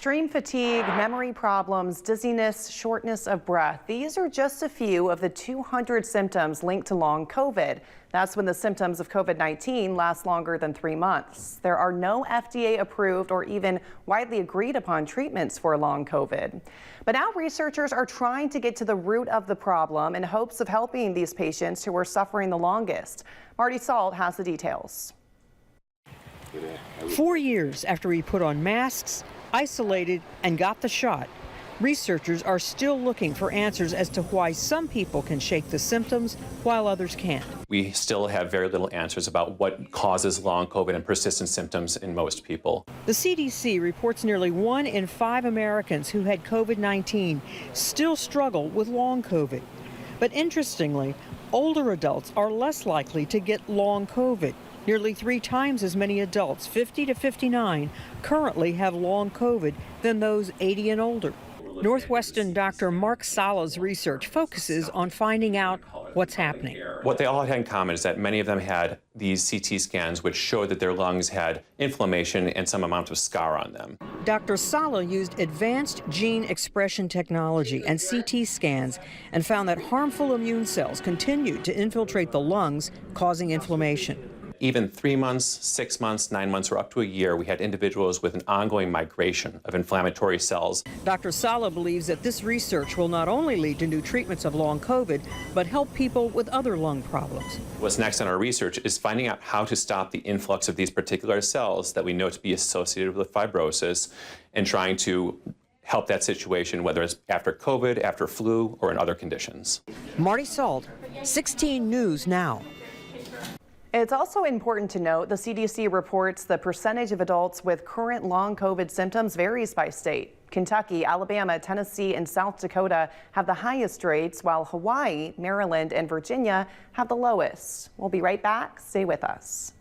Extreme fatigue, memory problems, dizziness, shortness of breath. These are just a few of the 200 symptoms linked to long COVID. That's when the symptoms of COVID-19 last longer than 3 months. There are no FDA approved or even widely agreed upon treatments for long COVID. But now researchers are trying to get to the root of the problem in hopes of helping these patients who are suffering the longest. Marty Salt has the details. 4 years after he put on masks, isolated, and got the shot, researchers are still looking for answers as to why some people can shake the symptoms while others can't. We still have very little answers about what causes long COVID and persistent symptoms in most people. The CDC reports nearly 1 in 5 Americans who had COVID-19 still struggle with long COVID. But interestingly, older adults are less likely to get long COVID. Nearly 3 times as many adults, 50 to 59, currently have long COVID than those 80 and older. Northwestern Dr. Mark Sala's research focuses on finding out what's happening. What they all had in common is that many of them had these CT scans which showed that their lungs had inflammation and some amount of scar on them. Dr. Sala used advanced gene expression technology and CT scans and found that harmful immune cells continued to infiltrate the lungs, causing inflammation. Even 3 months, 6 months, 9 months, or up to a year, we had individuals with an ongoing migration of inflammatory cells. Dr. Sala believes that this research will not only lead to new treatments of long COVID, but help people with other lung problems. What's next in our research is finding out how to stop the influx of these particular cells that we know to be associated with fibrosis and trying to help that situation, whether it's after COVID, after flu, or in other conditions. Marty Salt, 16 News Now. It's also important to note the CDC reports the percentage of adults with current long COVID symptoms varies by state. Kentucky, Alabama, Tennessee, and South Dakota have the highest rates, while Hawaii, Maryland, and Virginia have the lowest. We'll be right back. Stay with us.